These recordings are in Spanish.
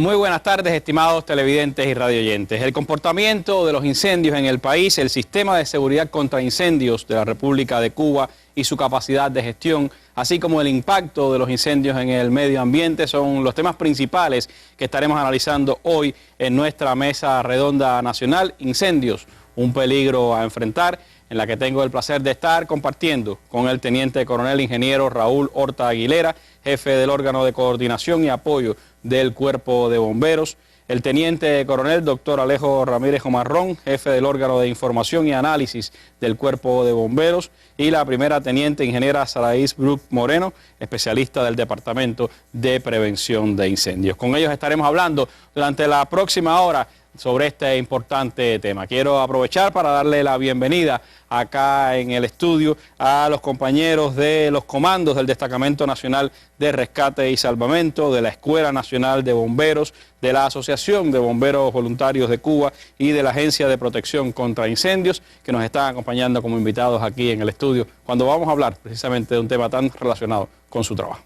Muy buenas tardes, estimados televidentes y radioyentes. El comportamiento de los incendios en el país, el sistema de seguridad contra incendios de la República de Cuba y su capacidad de gestión, así como el impacto de los incendios en el medio ambiente, son los temas principales que estaremos analizando hoy en nuestra mesa redonda nacional. Incendios, un peligro a enfrentar, en la que tengo el placer de estar compartiendo con el teniente coronel ingeniero Raúl Horta Aguilera, jefe del órgano de coordinación y apoyo del Cuerpo de Bomberos, el teniente coronel doctor Alejo Ramírez Omarrón, jefe del órgano de información y análisis del Cuerpo de Bomberos, y la primera teniente ingeniera Saraís Brook Moreno, especialista del Departamento de Prevención de Incendios. Con ellos estaremos hablando durante la próxima hora sobre este importante tema. Quiero aprovechar para darle la bienvenida acá en el estudio a los compañeros de los comandos del Destacamento Nacional de Rescate y Salvamento, de la Escuela Nacional de Bomberos, de la Asociación de Bomberos Voluntarios de Cuba y de la Agencia de Protección contra Incendios, que nos están acompañando como invitados aquí en el estudio cuando vamos a hablar precisamente de un tema tan relacionado con su trabajo.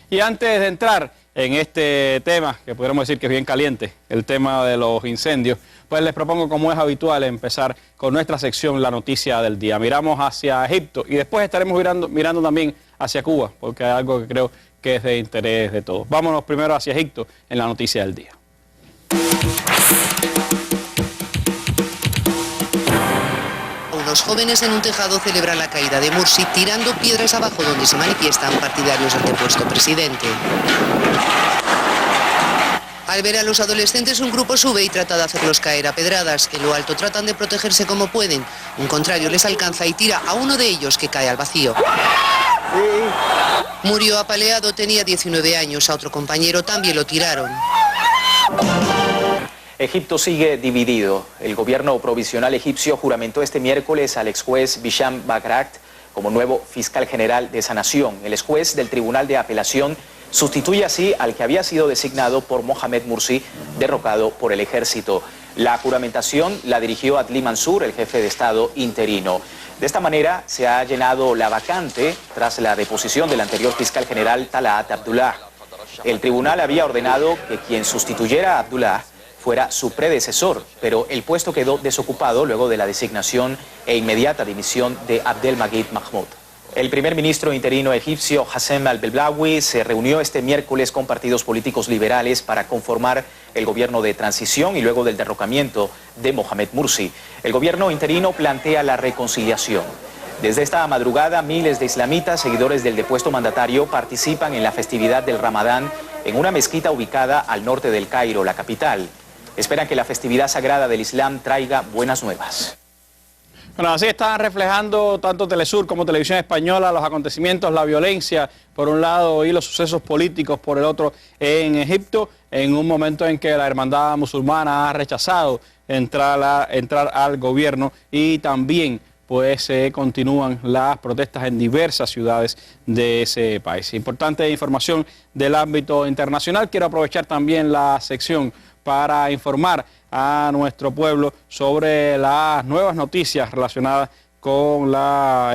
Y antes de entrar en este tema, que podríamos decir que es bien caliente, el tema de los incendios, pues les propongo, como es habitual, empezar con nuestra sección La Noticia del Día. Miramos hacia Egipto y después estaremos mirando también hacia Cuba, porque hay algo que creo que es de interés de todos. Vámonos primero hacia Egipto en La Noticia del Día. Los jóvenes en un tejado celebran la caída de Mursi tirando piedras abajo donde se manifiestan partidarios del depuesto presidente. Al ver a los adolescentes, un grupo sube y trata de hacerlos caer a pedradas. En lo alto tratan de protegerse como pueden. Un contrario les alcanza y tira a uno de ellos, que cae al vacío. Murió apaleado, tenía 19 años. A otro compañero también lo tiraron. Egipto sigue dividido. El gobierno provisional egipcio juramentó este miércoles al exjuez Bisham Bakrat como nuevo fiscal general de esa nación. El exjuez del Tribunal de Apelación sustituye así al que había sido designado por Mohamed Mursi, derrocado por el ejército. La juramentación la dirigió Adli Mansur, el jefe de Estado interino. De esta manera se ha llenado la vacante tras la deposición del anterior fiscal general Talat Abdullah. El tribunal había ordenado que quien sustituyera a Abdullah fuera su predecesor, pero el puesto quedó desocupado luego de la designación e inmediata dimisión de Abdelmajid Mahmoud. El primer ministro interino egipcio Hassem al-Belblawi se reunió este miércoles con partidos políticos liberales para conformar el gobierno de transición y luego del derrocamiento de Mohamed Mursi. El gobierno interino plantea la reconciliación. Desde esta madrugada, miles de islamitas, seguidores del depuesto mandatario, participan en la festividad del Ramadán en una mezquita ubicada al norte del Cairo, la capital. Esperan que la festividad sagrada del Islam traiga buenas nuevas. Bueno, así están reflejando tanto Telesur como Televisión Española los acontecimientos, la violencia por un lado y los sucesos políticos por el otro en Egipto, en un momento en que la hermandad musulmana ha rechazado entrar al gobierno y también pues continúan las protestas en diversas ciudades de ese país. Importante información del ámbito internacional. Quiero aprovechar también la sección para informar a nuestro pueblo sobre las nuevas noticias relacionadas con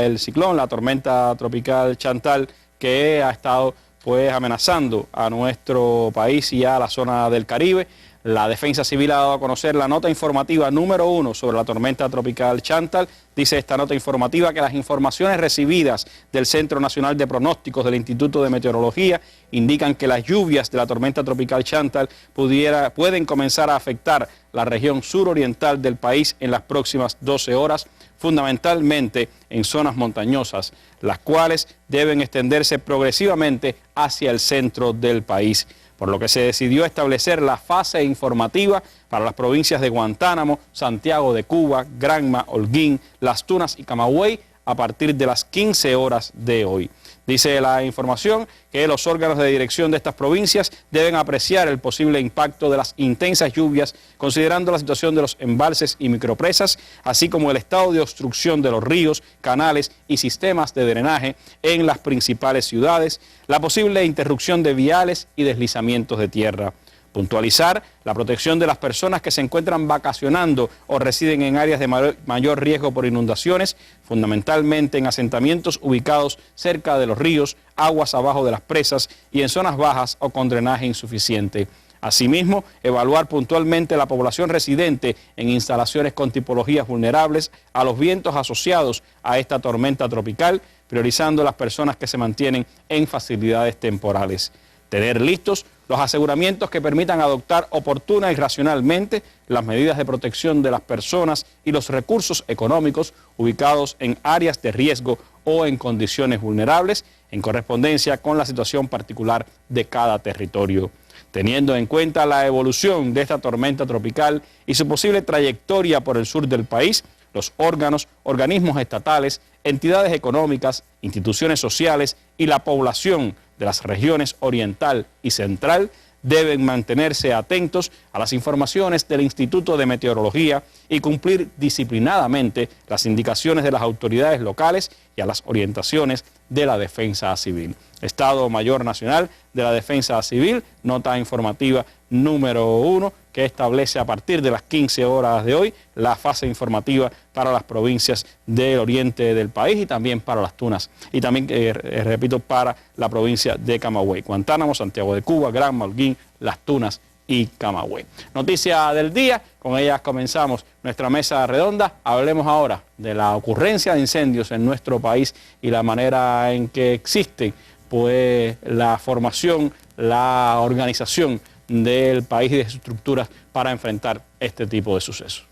el ciclón, la tormenta tropical Chantal, que ha estado pues amenazando a nuestro país y a la zona del Caribe. La Defensa Civil ha dado a conocer la nota informativa número 1 sobre la tormenta tropical Chantal. Dice esta nota informativa que las informaciones recibidas del Centro Nacional de Pronósticos del Instituto de Meteorología indican que las lluvias de la tormenta tropical Chantal pueden comenzar a afectar la región suroriental del país en las próximas 12 horas, fundamentalmente en zonas montañosas, las cuales deben extenderse progresivamente hacia el centro del país, por lo que se decidió establecer la fase informativa para las provincias de Guantánamo, Santiago de Cuba, Granma, Holguín, Las Tunas y Camagüey a partir de las 15 horas de hoy. Dice la información que los órganos de dirección de estas provincias deben apreciar el posible impacto de las intensas lluvias, considerando la situación de los embalses y micropresas, así como el estado de obstrucción de los ríos, canales y sistemas de drenaje en las principales ciudades, la posible interrupción de viales y deslizamientos de tierra. Puntualizar la protección de las personas que se encuentran vacacionando o residen en áreas de mayor riesgo por inundaciones, fundamentalmente en asentamientos ubicados cerca de los ríos, aguas abajo de las presas y en zonas bajas o con drenaje insuficiente. Asimismo, evaluar puntualmente la población residente en instalaciones con tipologías vulnerables a los vientos asociados a esta tormenta tropical, priorizando las personas que se mantienen en facilidades temporales. Tener listos los aseguramientos que permitan adoptar oportuna y racionalmente las medidas de protección de las personas y los recursos económicos ubicados en áreas de riesgo o en condiciones vulnerables, en correspondencia con la situación particular de cada territorio. Teniendo en cuenta la evolución de esta tormenta tropical y su posible trayectoria por el sur del país, los organismos estatales, entidades económicas, instituciones sociales y la población de las regiones oriental y central deben mantenerse atentos a las informaciones del Instituto de Meteorología y cumplir disciplinadamente las indicaciones de las autoridades locales y a las orientaciones de la Defensa Civil. Estado Mayor Nacional de la Defensa Civil, nota informativa número 1, que establece a partir de las 15 horas de hoy la fase informativa para las provincias del oriente del país y también para las Tunas. Y también, repito, para la provincia de Camagüey, Guantánamo, Santiago de Cuba, Granma, Holguín, Las Tunas y Camagüey. Noticia del día, con ellas comenzamos nuestra mesa redonda. Hablemos ahora de la ocurrencia de incendios en nuestro país y la manera en que existe pues la formación, la organización del país y de sus estructuras para enfrentar este tipo de sucesos.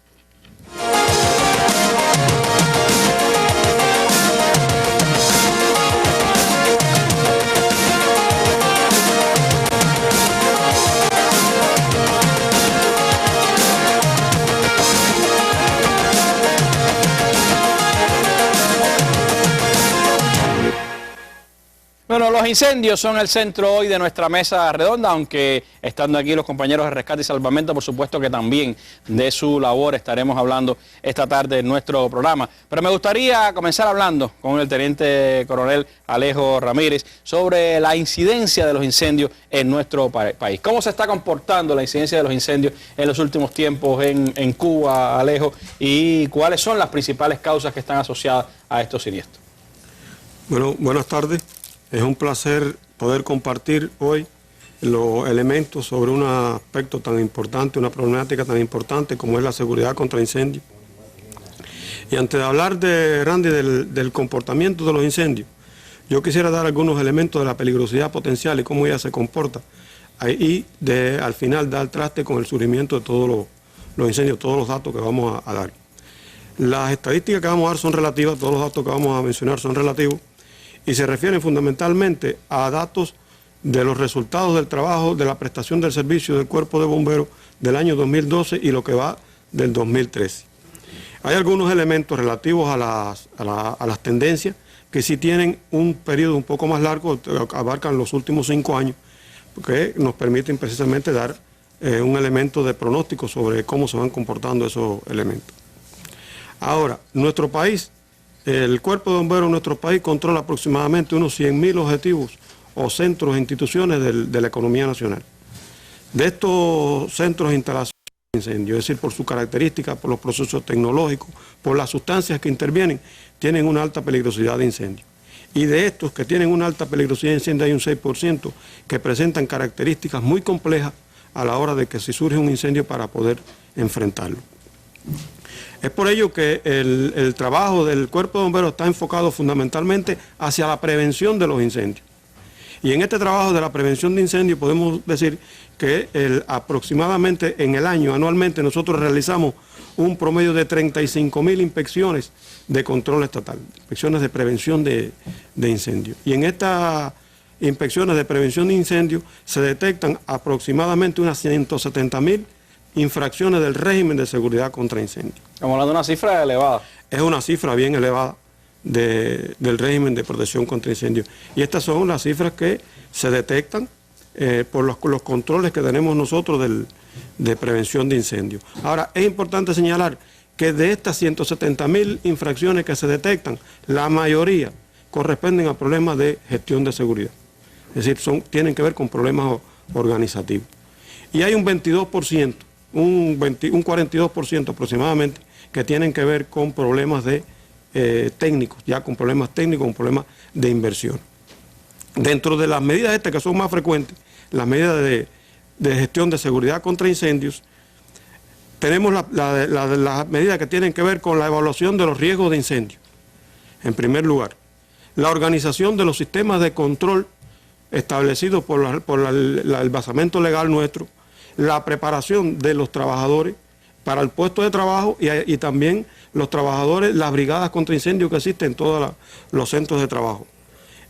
Bueno, los incendios son el centro hoy de nuestra mesa redonda, aunque estando aquí los compañeros de Rescate y Salvamento, por supuesto que también de su labor estaremos hablando esta tarde en nuestro programa. Pero me gustaría comenzar hablando con el Teniente Coronel Alejo Ramírez sobre la incidencia de los incendios en nuestro país. ¿Cómo se está comportando la incidencia de los incendios en los últimos tiempos en Cuba, Alejo? ¿Y cuáles son las principales causas que están asociadas a estos siniestros? Bueno, buenas tardes. Es un placer poder compartir hoy los elementos sobre un aspecto tan importante, una problemática tan importante como es la seguridad contra incendios. Y antes de hablar Randy, del comportamiento de los incendios, yo quisiera dar algunos elementos de la peligrosidad potencial y cómo ella se comporta. Y al final dar traste con el surgimiento de todos los incendios, todos los datos que vamos a dar. Las estadísticas que vamos a dar son relativas, todos los datos que vamos a mencionar son relativos, y se refieren fundamentalmente a datos de los resultados del trabajo de la prestación del servicio del Cuerpo de Bomberos del año 2012 y lo que va del 2013. Hay algunos elementos relativos a las tendencias que sí tienen un periodo un poco más largo, abarcan los últimos 5 años, que nos permiten precisamente dar un elemento de pronóstico sobre cómo se van comportando esos elementos. Ahora, nuestro país, el Cuerpo de Bomberos de nuestro país controla aproximadamente unos 100.000 objetivos o centros e instituciones de la economía nacional. De estos centros e instalaciones de incendio, es decir, por su característica, por los procesos tecnológicos, por las sustancias que intervienen, tienen una alta peligrosidad de incendio. Y de estos que tienen una alta peligrosidad de incendio hay un 6% que presentan características muy complejas a la hora de que si surge un incendio para poder enfrentarlo. Es por ello que el trabajo del Cuerpo de Bomberos está enfocado fundamentalmente hacia la prevención de los incendios. Y en este trabajo de la prevención de incendios podemos decir que aproximadamente en el año, anualmente, nosotros realizamos un promedio de 35.000 inspecciones de control estatal, inspecciones de prevención de incendios. Y en estas inspecciones de prevención de incendios se detectan aproximadamente unas 170.000 infracciones del régimen de seguridad contra incendios. Estamos hablando de una cifra elevada. Es una cifra bien elevada del régimen de protección contra incendios. Y estas son las cifras que se detectan por los controles que tenemos nosotros de prevención de incendios. Ahora, es importante señalar que de estas 170.000 infracciones que se detectan, la mayoría corresponden a problemas de gestión de seguridad. Es decir, tienen que ver con problemas organizativos. Y hay un 22%, un 42% aproximadamente, que tienen que ver con problemas de técnicos, ya con problemas técnicos, con problemas de inversión. Dentro de las medidas estas que son más frecuentes, las medidas de gestión de seguridad contra incendios, tenemos las medidas que tienen que ver con la evaluación de los riesgos de incendio. En primer lugar, la organización de los sistemas de control establecidos por el basamento legal nuestro, la preparación de los trabajadores para el puesto de trabajo y también los trabajadores, las brigadas contra incendios que existen en todos los centros de trabajo,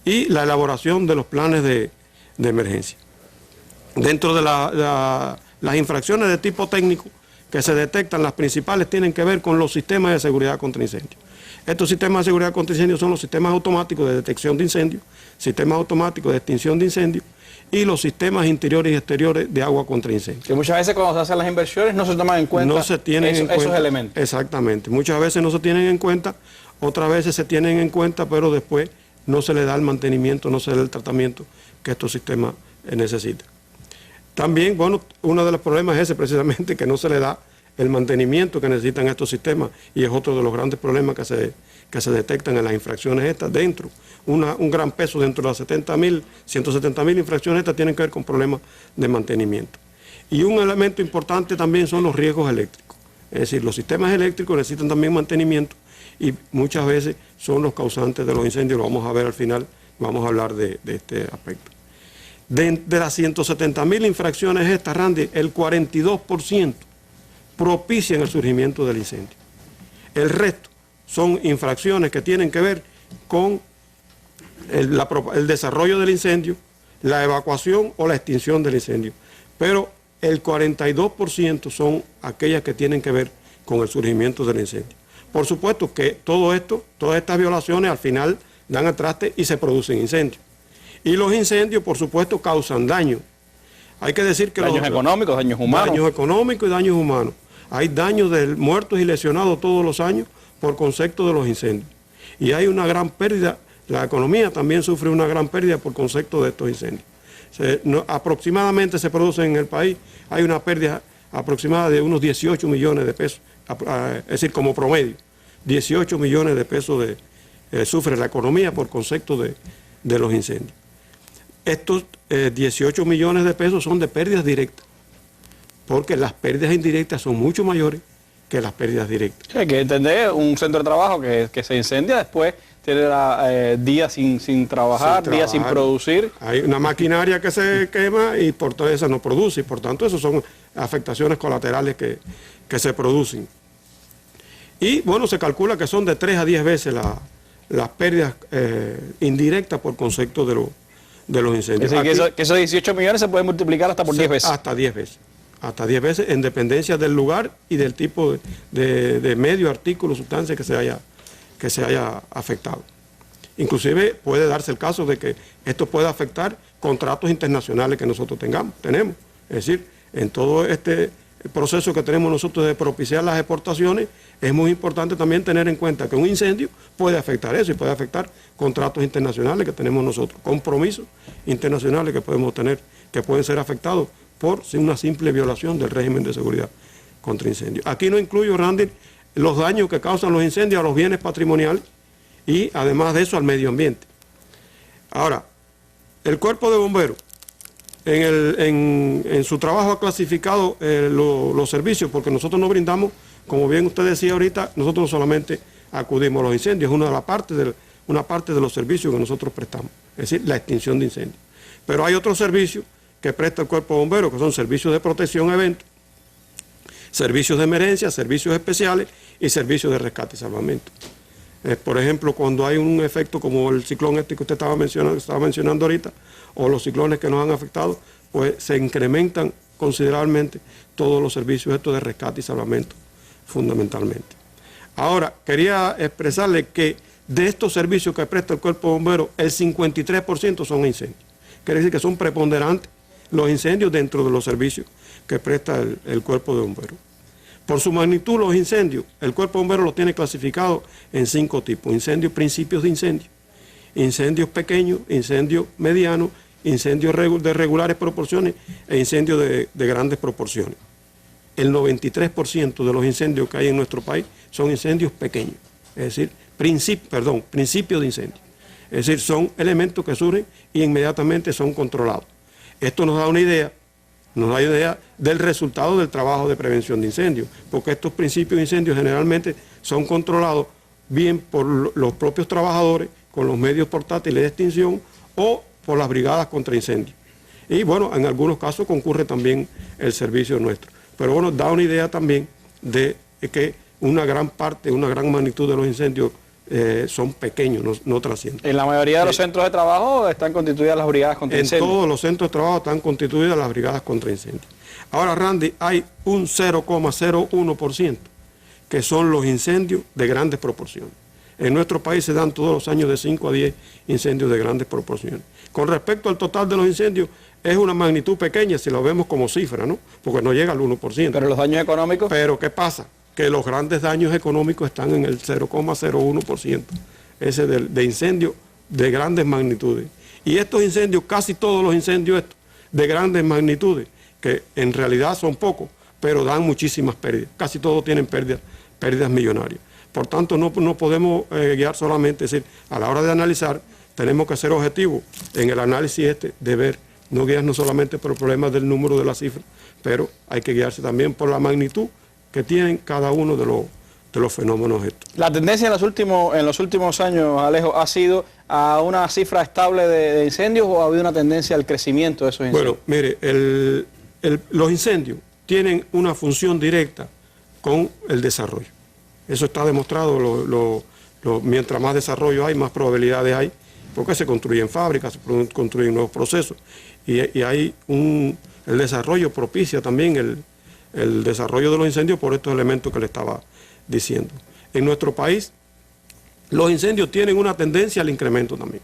y la elaboración de los planes de emergencia. Dentro de las infracciones de tipo técnico que se detectan, las principales tienen que ver con los sistemas de seguridad contra incendios. Estos sistemas de seguridad contra incendios son los sistemas automáticos de detección de incendios, sistemas automáticos de extinción de incendios y los sistemas interiores y exteriores de agua contra incendios. Que muchas veces cuando se hacen las inversiones no se toman en cuenta, esos elementos. Exactamente, muchas veces no se tienen en cuenta, otras veces se tienen en cuenta, pero después no se le da el mantenimiento, no se le da el tratamiento que estos sistemas necesitan. También, bueno, uno de los problemas es ese precisamente, que no se le da el mantenimiento que necesitan estos sistemas, y es otro de los grandes problemas que se detectan en las infracciones estas. Dentro, un gran peso dentro de las 170.000 infracciones estas tienen que ver con problemas de mantenimiento. Y un elemento importante también son los riesgos eléctricos. Es decir, los sistemas eléctricos necesitan también mantenimiento y muchas veces son los causantes de los incendios. Lo vamos a ver al final, vamos a hablar de este aspecto. De las 170.000 infracciones estas, Randy, el 42% propician el surgimiento del incendio. El resto son infracciones que tienen que ver con el desarrollo del incendio, la evacuación o la extinción del incendio. Pero el 42% son aquellas que tienen que ver con el surgimiento del incendio. Por supuesto que todo esto, todas estas violaciones al final dan al traste y se producen incendios. Y los incendios, por supuesto, causan daño. Hay que decir que daños económicos, daños humanos. Daños económicos y daños humanos. Hay daños de muertos y lesionados todos los años por concepto de los incendios. Y hay una gran pérdida, la economía también sufre una gran pérdida por concepto de estos incendios. Aproximadamente se producen en el país, hay una pérdida aproximada de unos 18 millones de pesos, es decir, como promedio, 18 millones de pesos sufre la economía por concepto de los incendios. Estos 18 millones de pesos son de pérdidas directas, porque las pérdidas indirectas son mucho mayores que las pérdidas directas. Sí, hay que entender, un centro de trabajo que se incendia, después tiene días sin trabajar, días sin producir. Hay una maquinaria que se quema y por todo eso no produce, y por tanto eso son afectaciones colaterales que se producen. Y bueno, se calcula que son de 3 a 10 veces las pérdidas indirectas por concepto de los incendios. Es decir, que esos 18 millones se pueden multiplicar hasta por 10 veces. Hasta 10 veces. Hasta 10 veces en dependencia del lugar y del tipo de medio, artículo, sustancia que se haya afectado. Inclusive puede darse el caso de que esto pueda afectar contratos internacionales que nosotros tenemos. Es decir, en todo este proceso que tenemos nosotros de propiciar las exportaciones, es muy importante también tener en cuenta que un incendio puede afectar eso y puede afectar contratos internacionales que tenemos nosotros, compromisos internacionales que podemos tener, que pueden ser afectados por una simple violación del régimen de seguridad contra incendios. Aquí no incluyo, Randy, los daños que causan los incendios a los bienes patrimoniales y además de eso al medio ambiente. Ahora, el cuerpo de bomberos en su trabajo ha clasificado los servicios, porque nosotros no brindamos, como bien usted decía ahorita, nosotros no solamente acudimos a los incendios, es una parte de los servicios que nosotros prestamos, es decir, la extinción de incendios. Pero hay otros servicios que presta el cuerpo de bomberos, que son servicios de protección a eventos, servicios de emergencia, servicios especiales y servicios de rescate y salvamento. Por ejemplo, cuando hay un efecto como el ciclón este que usted estaba mencionando ahorita, o los ciclones que nos han afectado, pues se incrementan considerablemente todos los servicios estos de rescate y salvamento, fundamentalmente. Ahora, quería expresarle que de estos servicios que presta el cuerpo de bomberos, el 53% son incendios. Quiere decir que son preponderantes los incendios dentro de los servicios que presta el cuerpo de bomberos. Por su magnitud, los incendios, el cuerpo de bomberos los tiene clasificados en 5 tipos. Incendios, principios de incendio, incendios pequeños, incendios medianos incendios de regulares proporciones e incendios de grandes proporciones. El 93% de los incendios que hay en nuestro país son incendios pequeños, es decir, principios de incendio. Es decir, son elementos que surgen y inmediatamente son controlados. Esto nos da una idea del resultado del trabajo de prevención de incendios, porque estos principios de incendios generalmente son controlados bien por los propios trabajadores con los medios portátiles de extinción o por las brigadas contra incendios. Y bueno, en algunos casos concurre también el servicio nuestro. Pero bueno, da una idea también de que una gran magnitud de los incendios son pequeños, no trascienden. En la mayoría de los centros de trabajo están constituidas las brigadas contra incendios. En todos los centros de trabajo están constituidas las brigadas contra incendios. Ahora, Randy, hay un 0,01% que son los incendios de grandes proporciones. En nuestro país se dan todos los años de 5 a 10 incendios de grandes proporciones. Con respecto al total de los incendios, es una magnitud pequeña si lo vemos como cifra, ¿no? Porque no llega al 1%. Pero los daños económicos... Pero ¿qué pasa? Que los grandes daños económicos están en el 0,01%, ese de incendios de grandes magnitudes. Y estos incendios, casi todos los incendios estos, de grandes magnitudes, que en realidad son pocos, pero dan muchísimas pérdidas. Casi todos tienen pérdidas millonarias. Por tanto, no podemos guiar solamente, es decir, a la hora de analizar, tenemos que ser objetivos en el análisis de ver, no guiarnos solamente por el problema del número de la cifra, pero hay que guiarse también por la magnitud que tienen cada uno de los fenómenos estos. La tendencia en los últimos años, Alejo, ¿ha sido a una cifra estable de incendios o ha habido una tendencia al crecimiento de esos incendios? Bueno, mire, los incendios tienen una función directa con el desarrollo. Eso está demostrado, mientras más desarrollo hay, más probabilidades hay, porque se construyen fábricas, se construyen nuevos procesos, y hay el desarrollo propicia también el desarrollo de los incendios por estos elementos que le estaba diciendo. En nuestro país, los incendios tienen una tendencia al incremento también.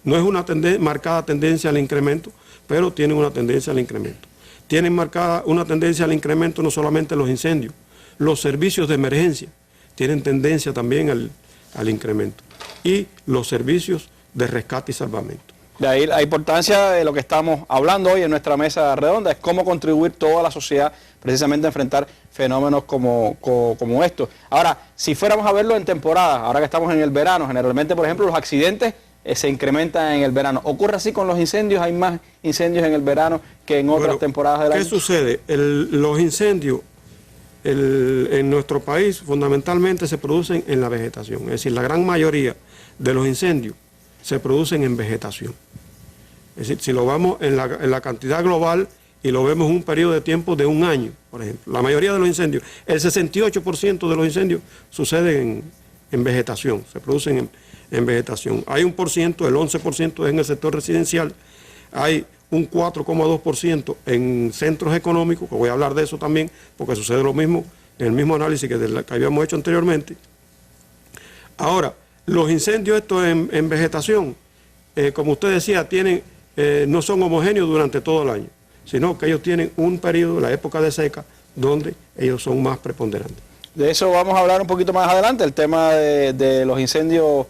No es una marcada tendencia al incremento, pero tienen una tendencia al incremento. Tienen marcada una tendencia al incremento no solamente los incendios, los servicios de emergencia tienen tendencia también al incremento. Y los servicios de rescate y salvamento. De ahí la importancia de lo que estamos hablando hoy en nuestra mesa redonda, es cómo contribuir toda la sociedad precisamente a enfrentar fenómenos como estos. Ahora, si fuéramos a verlo en temporada, ahora que estamos en el verano, generalmente, por ejemplo, los accidentes se incrementan en el verano. ¿Ocurre así con los incendios? ¿Hay más incendios en el verano que en otras temporadas del año? ¿Qué sucede? Los incendios en nuestro país fundamentalmente se producen en la vegetación. Es decir, la gran mayoría de los incendios se producen en vegetación. Es decir, si lo vamos en la cantidad global y lo vemos en un periodo de tiempo de un año, por ejemplo, la mayoría de los incendios, el 68% de los incendios suceden en vegetación, se producen en vegetación. Hay un porciento, el 11% es en el sector residencial, hay un 4,2% en centros económicos, que voy a hablar de eso también, porque sucede lo mismo, en el mismo análisis que habíamos hecho anteriormente. Ahora, los incendios estos en vegetación, como usted decía, no son homogéneos durante todo el año, sino que ellos tienen un periodo, la época de seca, donde ellos son más preponderantes. De eso vamos a hablar un poquito más adelante, el tema de los incendios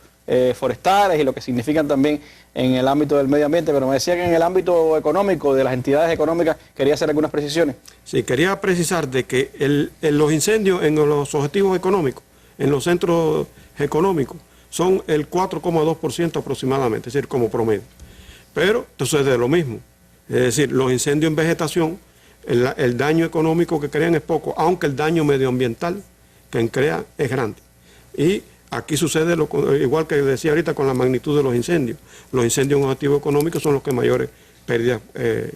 forestales y lo que significan también en el ámbito del medio ambiente, pero me decía que en el ámbito económico, de las entidades económicas, quería hacer algunas precisiones. Sí, quería precisar de que los incendios en los objetivos económicos, en los centros económicos, son el 4,2% aproximadamente, es decir, como promedio. Pero sucede lo mismo, es decir, los incendios en vegetación, el daño económico que crean es poco, aunque el daño medioambiental que crean es grande. Y aquí sucede igual que decía ahorita con la magnitud de los incendios. Los incendios en objetivos económicos son los que mayores pérdidas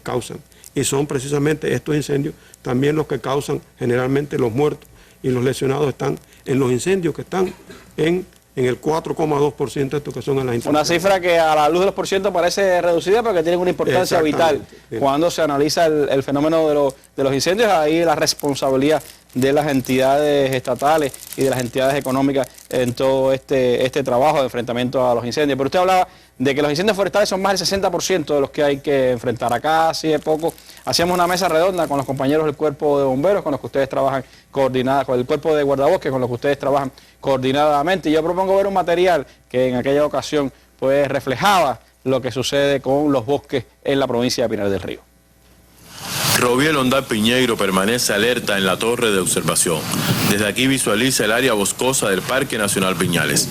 causan. Y son precisamente estos incendios también los que causan generalmente los muertos y los lesionados están en los incendios que están en el 4,2% estos que son en las instalaciones. Una cifra que a la luz de los porcientos parece reducida, pero que tiene una importancia vital. Cuando se analiza el fenómeno de los incendios, ahí la responsabilidad de las entidades estatales y de las entidades económicas en todo este trabajo de enfrentamiento a los incendios. Pero usted hablaba de que los incendios forestales son más del 60% de los que hay que enfrentar. Acá, hace poco, hacíamos una mesa redonda con los compañeros del Cuerpo de Bomberos, con los que ustedes trabajan coordinadas, con el Cuerpo de Guardabosques, con los que ustedes trabajan coordinadamente. Y yo propongo ver un material que en aquella ocasión pues reflejaba lo que sucede con los bosques en la provincia de Pinar del Río. Robiel Ondal Piñeiro permanece alerta en la torre de observación. Desde aquí visualiza el área boscosa del Parque Nacional Viñales.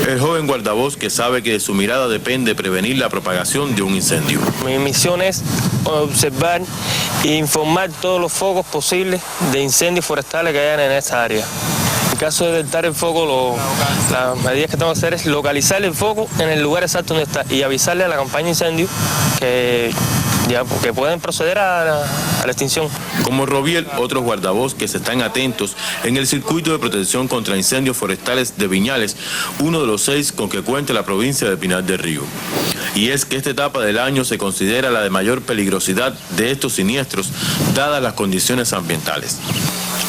El joven guardabosque sabe que de su mirada depende prevenir la propagación de un incendio. Mi misión es observar e informar todos los focos posibles de incendios forestales que hayan en esta área. En caso de detectar el foco, las medidas que tengo que hacer es localizar el foco en el lugar exacto donde está y avisarle a la campaña de incendio que pueden proceder a la extinción. Como Robiel, otros guardabosques están atentos en el circuito de protección contra incendios forestales de Viñales, uno de los 6 con que cuenta la provincia de Pinar del Río. Y es que esta etapa del año se considera la de mayor peligrosidad de estos siniestros, dadas las condiciones ambientales.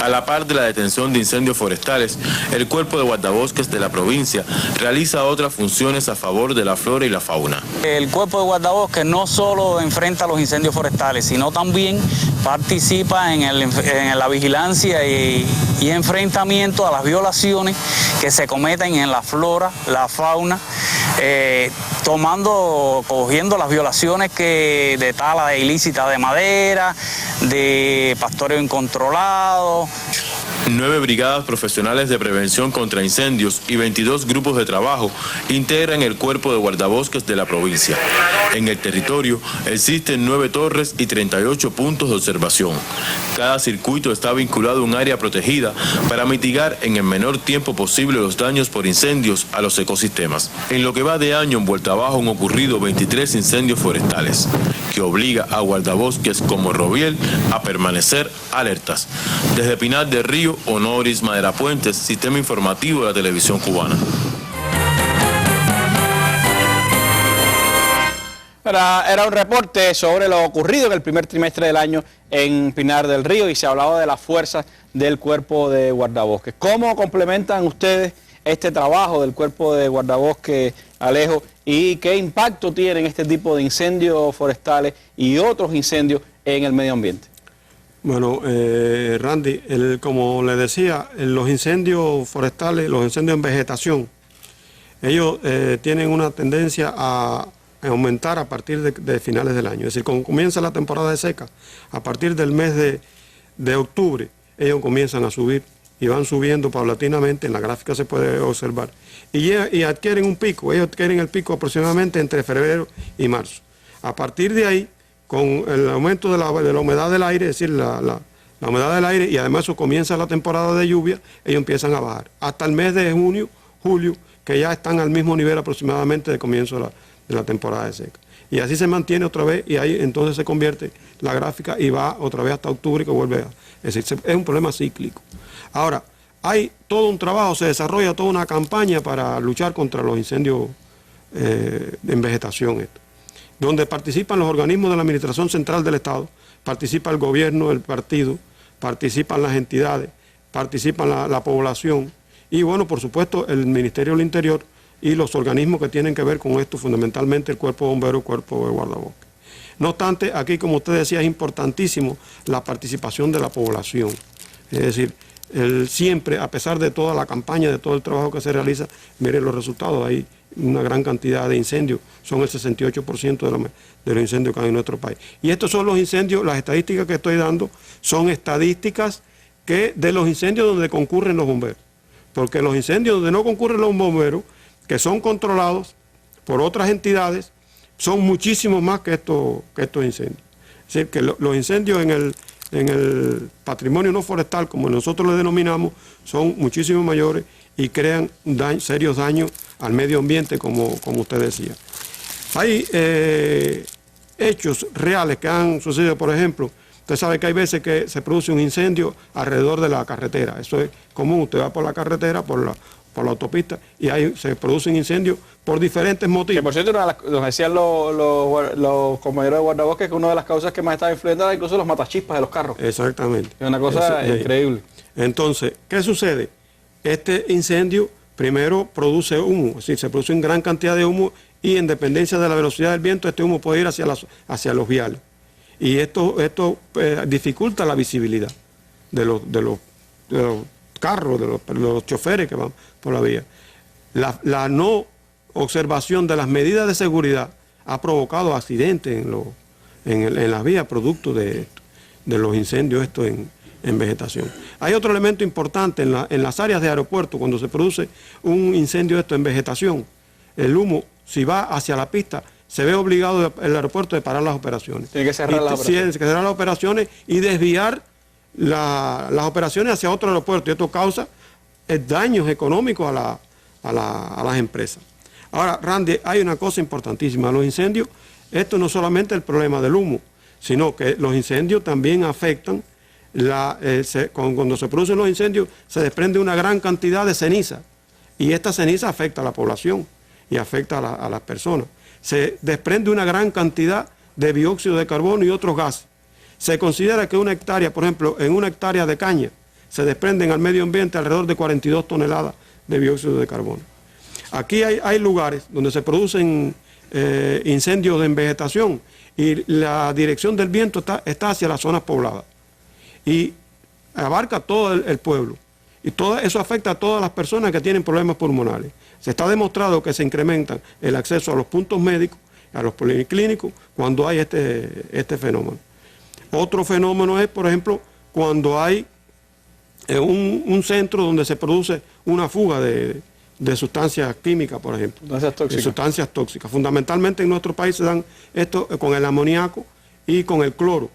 A la par de la detención de incendios forestales, el Cuerpo de Guardabosques de la provincia realiza otras funciones a favor de la flora y la fauna. El Cuerpo de Guardabosques no solo enfrenta los incendios forestales, sino también participa en la vigilancia y enfrentamiento a las violaciones que se cometen en la flora, la fauna, cogiendo las violaciones de tala ilícita de madera, de pastoreo incontrolado. 9 brigadas profesionales de prevención contra incendios y 22 grupos de trabajo integran el Cuerpo de Guardabosques de la provincia. En el territorio existen 9 torres y 38 puntos de observación. Cada circuito está vinculado a un área protegida para mitigar en el menor tiempo posible los daños por incendios a los ecosistemas. En lo que va de año, en Vuelta Abajo han ocurrido 23 incendios forestales, que obliga a guardabosques como Robiel a permanecer alertas. Desde Pinar del Río, Honoris Madera Puentes, Sistema Informativo de la Televisión Cubana. Era un reporte sobre lo ocurrido en el primer trimestre del año en Pinar del Río y se hablaba de las fuerzas del Cuerpo de Guardabosques. ¿Cómo complementan ustedes este trabajo del Cuerpo de Guardabosques, Alejo, y qué impacto tienen este tipo de incendios forestales y otros incendios en el medio ambiente? Bueno, Randy, como le decía, los incendios forestales, los incendios en vegetación, ellos tienen una tendencia a aumentar a partir de finales del año. Es decir, cuando comienza la temporada de seca, a partir del mes de octubre, ellos comienzan a subir y van subiendo paulatinamente, en la gráfica se puede observar, y adquieren un pico. Ellos adquieren el pico aproximadamente entre febrero y marzo. A partir de ahí, con el aumento de la humedad del aire, es decir, la humedad del aire, y además eso comienza la temporada de lluvia, ellos empiezan a bajar. Hasta el mes de junio, julio, que ya están al mismo nivel aproximadamente de comienzo de la temporada de seca. Y así se mantiene otra vez, y ahí entonces se convierte la gráfica y va otra vez hasta octubre, que vuelve a... Es decir, es un problema cíclico. Ahora, hay todo un trabajo, se desarrolla toda una campaña para luchar contra los incendios en vegetación, donde participan los organismos de la Administración Central del Estado, participa el gobierno, el partido, participan las entidades, participan la población y, bueno, por supuesto, el Ministerio del Interior y los organismos que tienen que ver con esto, fundamentalmente el Cuerpo de Bomberos, el Cuerpo de Guardabosques. No obstante, aquí, como usted decía, es importantísimo la participación de la población. Es decir, siempre, a pesar de toda la campaña, de todo el trabajo que se realiza, miren los resultados, hay una gran cantidad de incendios, son el 68% de los incendios que hay en nuestro país. Y estos son los incendios, las estadísticas que estoy dando, son estadísticas de los incendios donde concurren los bomberos. Porque los incendios donde no concurren los bomberos, que son controlados por otras entidades, son muchísimos más que estos incendios. Es decir, que los incendios en el patrimonio no forestal, como nosotros le denominamos, son muchísimo mayores y crean serios daños al medio ambiente, como usted decía. Hay hechos reales que han sucedido, por ejemplo, usted sabe que hay veces que se produce un incendio alrededor de la carretera. Eso es común, usted va por la carretera, por la autopista, y ahí se producen incendios por diferentes motivos. Que por cierto, nos decían los compañeros de Guardabosques que una de las causas que más estaba influyendo era incluso los matachispas de los carros. Exactamente. Es una cosa increíble. Entonces, ¿qué sucede? Este incendio primero produce humo, es decir, se produce en gran cantidad de humo y en dependencia de la velocidad del viento, este humo puede ir hacia los viales. Y esto dificulta la visibilidad de los carros, de los choferes que van por la vía. La no observación de las medidas de seguridad ha provocado accidentes en las vías producto de los incendios en vegetación. Hay otro elemento importante en las áreas de aeropuerto. Cuando se produce un incendio en vegetación, el humo, si va hacia la pista, se ve obligado el aeropuerto de parar las operaciones. Tiene que cerrar las operaciones. Tiene que cerrar las operaciones y desviar las operaciones hacia otro aeropuerto, y esto causa daños económicos a las empresas. Ahora, Randy, hay una cosa importantísima. Los incendios, esto no solamente es el problema del humo, sino que los incendios también afectan, cuando se producen los incendios, se desprende una gran cantidad de ceniza, y esta ceniza afecta a la población y afecta a las personas. Se desprende una gran cantidad de dióxido de carbono y otros gases. Se considera que una hectárea, por ejemplo, en una hectárea de caña, se desprenden al medio ambiente alrededor de 42 toneladas de dióxido de carbono. Aquí hay lugares donde se producen incendios en vegetación y la dirección del viento está hacia las zonas pobladas y abarca todo el pueblo. Y todo eso afecta a todas las personas que tienen problemas pulmonares. Se está demostrado que se incrementa el acceso a los puntos médicos, a los policlínicos, cuando hay este fenómeno. Otro fenómeno es, por ejemplo, cuando hay un centro donde se produce una fuga de sustancias químicas, por ejemplo. Sustancias tóxicas. De sustancias tóxicas. Fundamentalmente en nuestro país se dan esto con el amoníaco y con el cloro.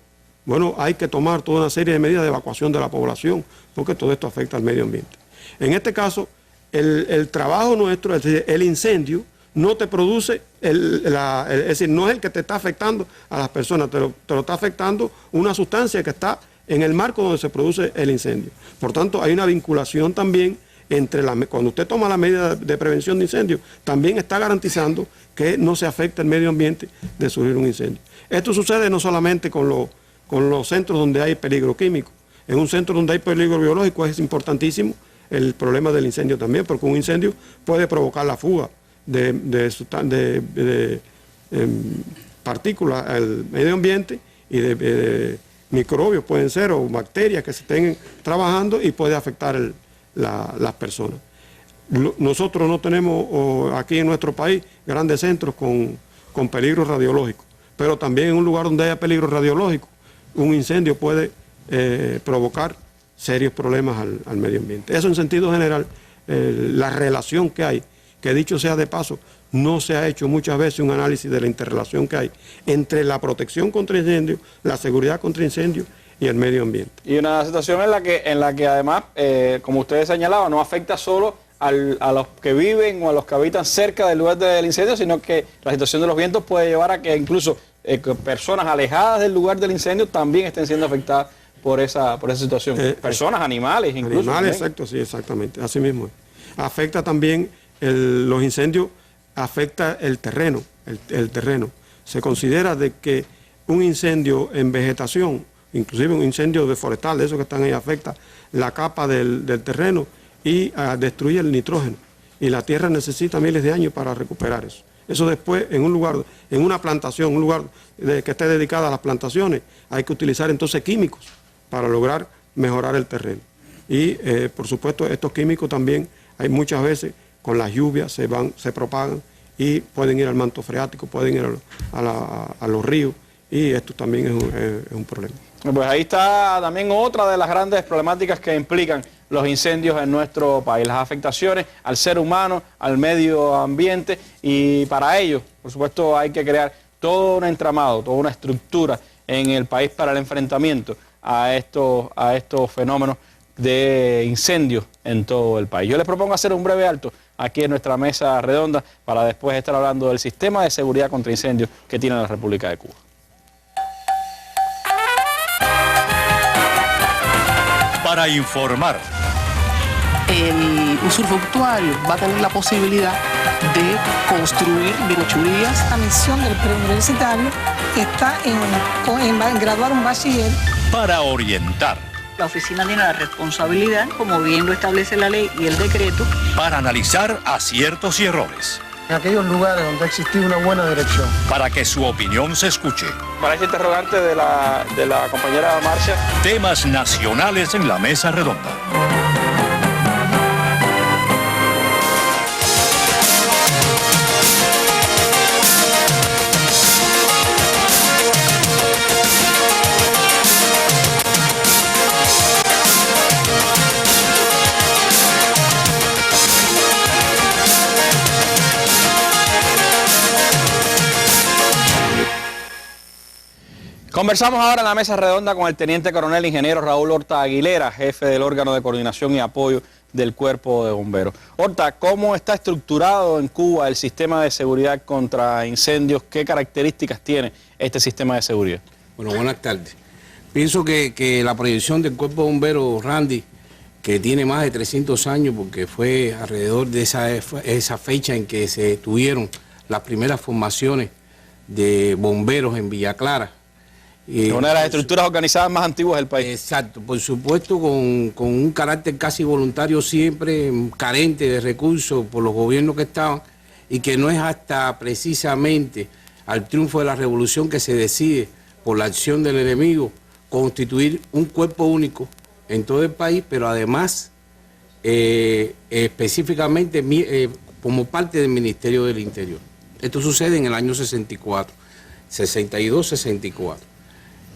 Bueno, hay que tomar toda una serie de medidas de evacuación de la población, porque todo esto afecta al medio ambiente. En este caso, el trabajo nuestro, es decir, el incendio, no te produce, es decir, no es el que te está afectando a las personas, te lo está afectando una sustancia que está en el marco donde se produce el incendio. Por tanto, hay una vinculación también entre cuando usted toma la medida de prevención de incendios, también está garantizando que no se afecte el medio ambiente de surgir un incendio. Esto sucede no solamente con los centros donde hay peligro químico. En un centro donde hay peligro biológico es importantísimo el problema del incendio también, porque un incendio puede provocar la fuga de partículas al medio ambiente y de microbios, pueden ser, o bacterias que se estén trabajando, y puede afectar las personas. Nosotros no tenemos aquí en nuestro país grandes centros con peligro radiológico, pero también en un lugar donde haya peligro radiológico, un incendio puede provocar serios problemas al medio ambiente. Eso en sentido general, la relación que hay, que dicho sea de paso, no se ha hecho muchas veces un análisis de la interrelación que hay entre la protección contra incendios, la seguridad contra incendios y el medio ambiente. Y una situación en la que además, como ustedes señalaban, no afecta solo a los que viven o a los que habitan cerca del lugar del incendio, sino que la situación de los vientos puede llevar a que incluso personas alejadas del lugar del incendio también estén siendo afectadas por esa situación. Personas, animales incluso. Animales, exacto, sí, exactamente, así mismo es. Afecta también, los incendios afecta el terreno, el terreno. Se considera de que un incendio en vegetación, inclusive un incendio de forestal, de esos que están ahí, afecta la capa del terreno y destruye el nitrógeno. Y la tierra necesita miles de años para recuperar eso. Eso después, en un lugar, en una plantación, un lugar que esté dedicado a las plantaciones, hay que utilizar entonces químicos para lograr mejorar el terreno. Y por supuesto estos químicos también, hay muchas veces con las lluvias se propagan y pueden ir al manto freático, pueden ir a los ríos, y esto también es un problema. Pues ahí está también otra de las grandes problemáticas que implican los incendios en nuestro país, las afectaciones al ser humano, al medio ambiente, y para ello, por supuesto, hay que crear todo un entramado, toda una estructura en el país para el enfrentamiento a estos fenómenos de incendios en todo el país. Yo les propongo hacer un breve alto aquí en nuestra mesa redonda para después estar hablando del sistema de seguridad contra incendios que tiene la República de Cuba. Para informar. El usufructuario va a tener la posibilidad de construir bienhechurías. La misión del preuniversitario está en graduar un bachiller. Para orientar. La oficina tiene la responsabilidad, como bien lo establece la ley y el decreto, para analizar aciertos y errores. En aquellos lugares donde ha existido una buena dirección. Para que su opinión se escuche. Para ese interrogante de la compañera Marcia. Temas nacionales en la mesa redonda. Conversamos ahora en la mesa redonda con el teniente coronel ingeniero Raúl Horta Aguilera, jefe del órgano de coordinación y apoyo del Cuerpo de Bomberos. Horta, ¿cómo está estructurado en Cuba el sistema de seguridad contra incendios? ¿Qué características tiene este sistema de seguridad? Bueno, buenas tardes. Pienso que la proyección del Cuerpo de Bomberos, Randy, que tiene más de 300 años, porque fue alrededor de esa fecha en que se tuvieron las primeras formaciones de bomberos en Villa Clara. Una de las estructuras organizadas más antiguas del país. Exacto, por supuesto con un carácter casi voluntario siempre, carente de recursos por los gobiernos que estaban, y que no es hasta precisamente al triunfo de la revolución que se decide, por la acción del enemigo, constituir un cuerpo único en todo el país, pero además específicamente como parte del Ministerio del Interior. Esto sucede en el año 64, 62, 64.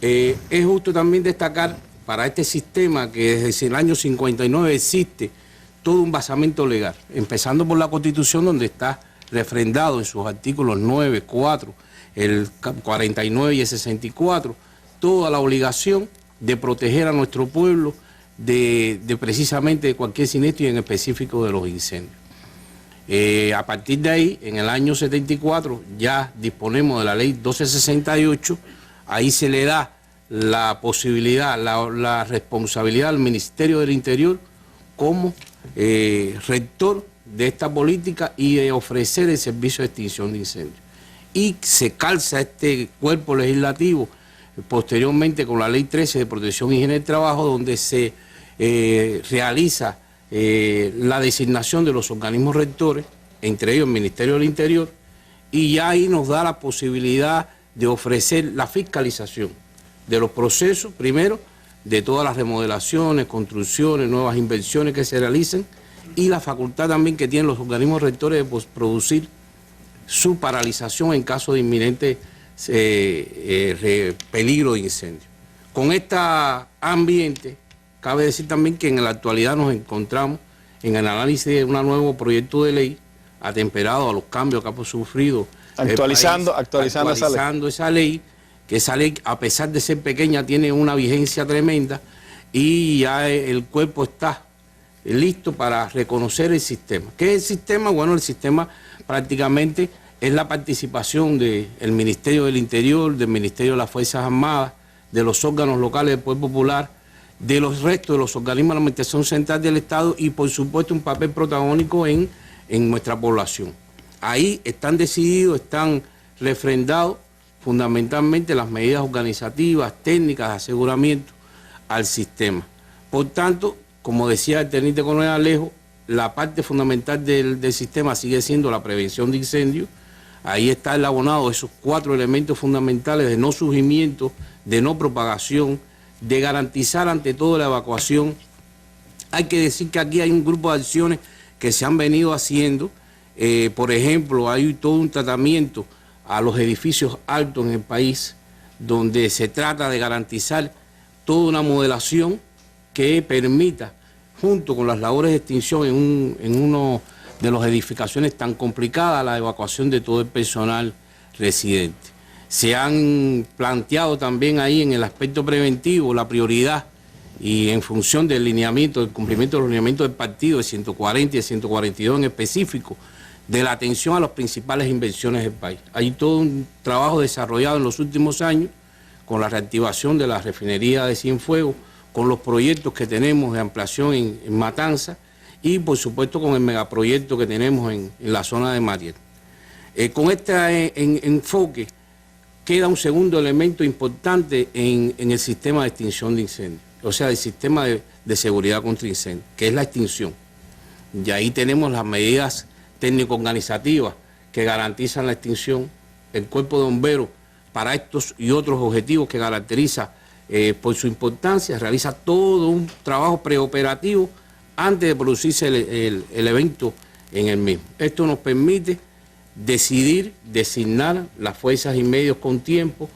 Es justo también destacar para este sistema que desde el año 59 existe todo un basamento legal, empezando por la Constitución, donde está refrendado en sus artículos 9, 4, el 49 y el 64, toda la obligación de proteger a nuestro pueblo de precisamente de cualquier siniestro y en específico de los incendios. A partir de ahí, en el año 74, ya disponemos de la ley 1268, ahí se le da la posibilidad, la responsabilidad al Ministerio del Interior como rector de esta política y de ofrecer el servicio de extinción de incendios. Y se calza este cuerpo legislativo posteriormente con la ley 13 de protección y higiene del trabajo, donde se realiza la designación de los organismos rectores, entre ellos el Ministerio del Interior, y ya ahí nos da la posibilidad de ofrecer la fiscalización de los procesos, primero, de todas las remodelaciones, construcciones, nuevas inversiones que se realicen, y la facultad también que tienen los organismos rectores de producir su paralización en caso de inminente peligro de incendio. Con este ambiente, cabe decir también que en la actualidad nos encontramos en el análisis de un nuevo proyecto de ley atemperado a los cambios que ha sufrido actualizando esa ley, que esa ley, a pesar de ser pequeña, tiene una vigencia tremenda, y ya el cuerpo está listo para reconocer el sistema. ¿Qué es el sistema? Bueno, el sistema prácticamente es la participación del Ministerio del Interior, del Ministerio de las Fuerzas Armadas, de los órganos locales del Poder Popular, de los restos de los organismos de la Administración Central del Estado y, por supuesto, un papel protagónico en nuestra población. Ahí están decididos, están refrendados fundamentalmente las medidas organizativas, técnicas de aseguramiento al sistema. Por tanto, como decía el teniente coronel Alejo, la parte fundamental del sistema sigue siendo la prevención de incendios. Ahí está el abonado de esos 4 elementos fundamentales de no surgimiento, de no propagación, de garantizar ante todo la evacuación. Hay que decir que aquí hay un grupo de acciones que se han venido haciendo. Por ejemplo, hay todo un tratamiento a los edificios altos en el país, donde se trata de garantizar toda una modelación que permita, junto con las labores de extinción en uno de las edificaciones tan complicadas, la evacuación de todo el personal residente. Se han planteado también ahí en el aspecto preventivo la prioridad, y en función del lineamiento, del cumplimiento de los lineamientos del partido, de 140 y de 142 en específico, de la atención a las principales inversiones del país. Hay todo un trabajo desarrollado en los últimos años con la reactivación de la refinería de Cienfuegos, con los proyectos que tenemos de ampliación en Matanza y, por supuesto, con el megaproyecto que tenemos en la zona de Mariel. Con este enfoque queda un segundo elemento importante en el sistema de extinción de incendios, o sea, el sistema de seguridad contra incendios, que es la extinción. Y ahí tenemos las medidas técnico-organizativas que garantizan la extinción, el cuerpo de bomberos para estos y otros objetivos que caracteriza por su importancia, realiza todo un trabajo preoperativo antes de producirse el evento en el mismo. Esto nos permite decidir, designar las fuerzas y medios con tiempo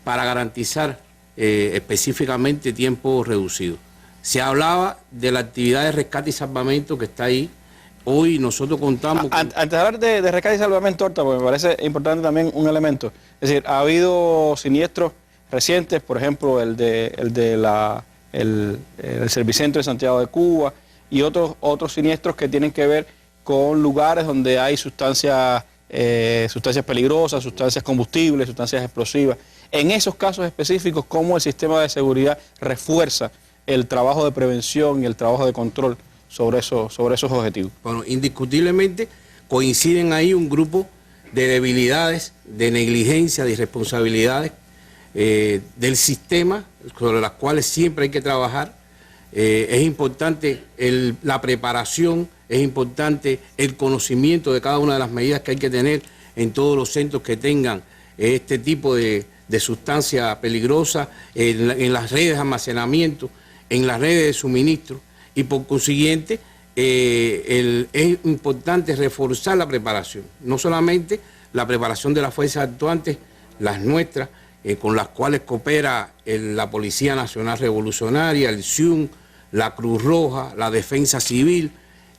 para garantizar específicamente tiempo reducido. Se hablaba de la actividad de rescate y salvamento que está ahí. Hoy nosotros contamos... Antes de hablar de rescate y salvamento, Horta, porque me parece importante también un elemento. Es decir, ha habido siniestros recientes, por ejemplo el Servicentro de Santiago de Cuba y otros siniestros que tienen que ver con lugares donde hay sustancias peligrosas, sustancias combustibles, sustancias explosivas. En esos casos específicos, ¿cómo el sistema de seguridad refuerza el trabajo de prevención y el trabajo de control sobre esos objetivos? Bueno, indiscutiblemente coinciden ahí un grupo de debilidades, de negligencia, de irresponsabilidades del sistema, sobre las cuales siempre hay que trabajar. Es importante la preparación, es importante el conocimiento de cada una de las medidas que hay que tener en todos los centros que tengan este tipo de sustancia peligrosa, en las redes de almacenamiento, en las redes de suministro, y por consiguiente es importante reforzar la preparación, no solamente la preparación de las fuerzas actuantes, las nuestras, con las cuales coopera la Policía Nacional Revolucionaria, el SIUN, la Cruz Roja, la Defensa Civil.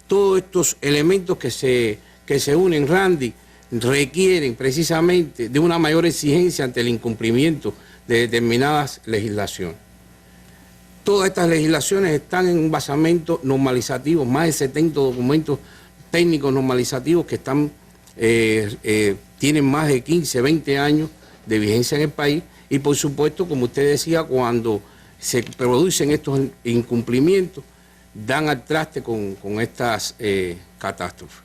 Todos estos elementos que se unen, Randy, requieren precisamente de una mayor exigencia ante el incumplimiento de determinadas legislaciones. Todas estas legislaciones están en un basamento normalizativo, más de 70 documentos técnicos normalizativos que tienen más de 15, 20 años de vigencia en el país, y por supuesto, como usted decía, cuando se producen estos incumplimientos, dan al traste con estas catástrofes.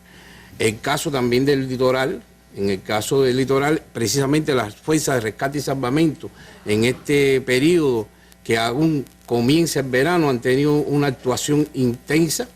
El caso también del litoral, en el caso del litoral, precisamente las fuerzas de rescate y salvamento en este periodo que aún comienza el verano han tenido una actuación intensa.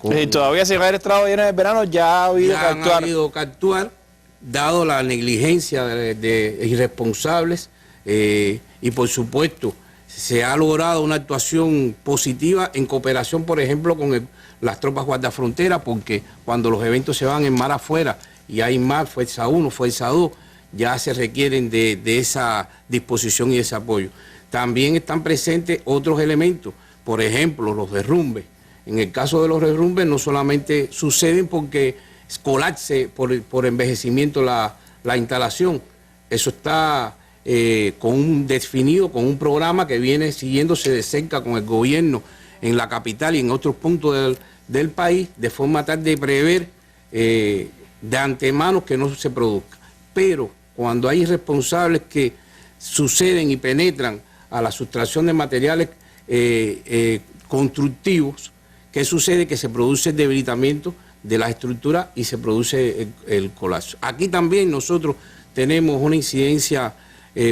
Y todavía sin haber estado bien en el verano ya ha habido que actuar, dado la negligencia de irresponsables, y por supuesto se ha logrado una actuación positiva en cooperación, por ejemplo, con las tropas guardafronteras, porque cuando los eventos se van en mar afuera y hay mar, Fuerza 1, Fuerza 2, ya se requieren de esa disposición y ese apoyo. También están presentes otros elementos, por ejemplo, los derrumbes. En el caso de los derrumbes no solamente suceden porque colapse por envejecimiento la instalación, eso está con un programa que viene siguiéndose de cerca con el gobierno en la capital y en otros puntos del país, de forma tal de prever de antemano que no se produzca. Pero cuando hay responsables que suceden y penetran a la sustracción de materiales constructivos, ¿qué sucede? Que se produce el debilitamiento de las estructuras y se produce el colapso. Aquí también nosotros tenemos una incidencia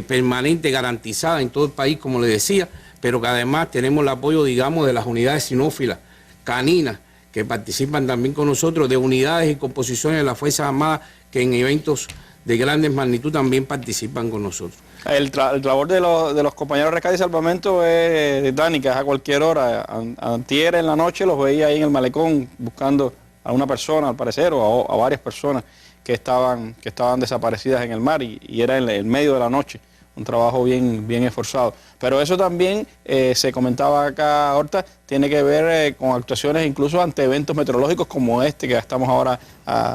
permanente, garantizada en todo el país, como le decía, pero que además tenemos el apoyo, digamos, de las unidades sinófilas, caninas, que participan también con nosotros, de unidades y composiciones de las Fuerzas Armadas que en eventos de grandes magnitud también participan con nosotros. El labor de los compañeros de rescate y salvamento es titánica, es a cualquier hora. Antier en la noche los veía ahí en el malecón buscando a una persona, al parecer, o a varias personas que estaban desaparecidas en el mar, y era en el medio de la noche. Un trabajo bien esforzado. Pero eso también, se comentaba acá ahorita, tiene que ver con actuaciones incluso ante eventos meteorológicos como este que estamos ahora,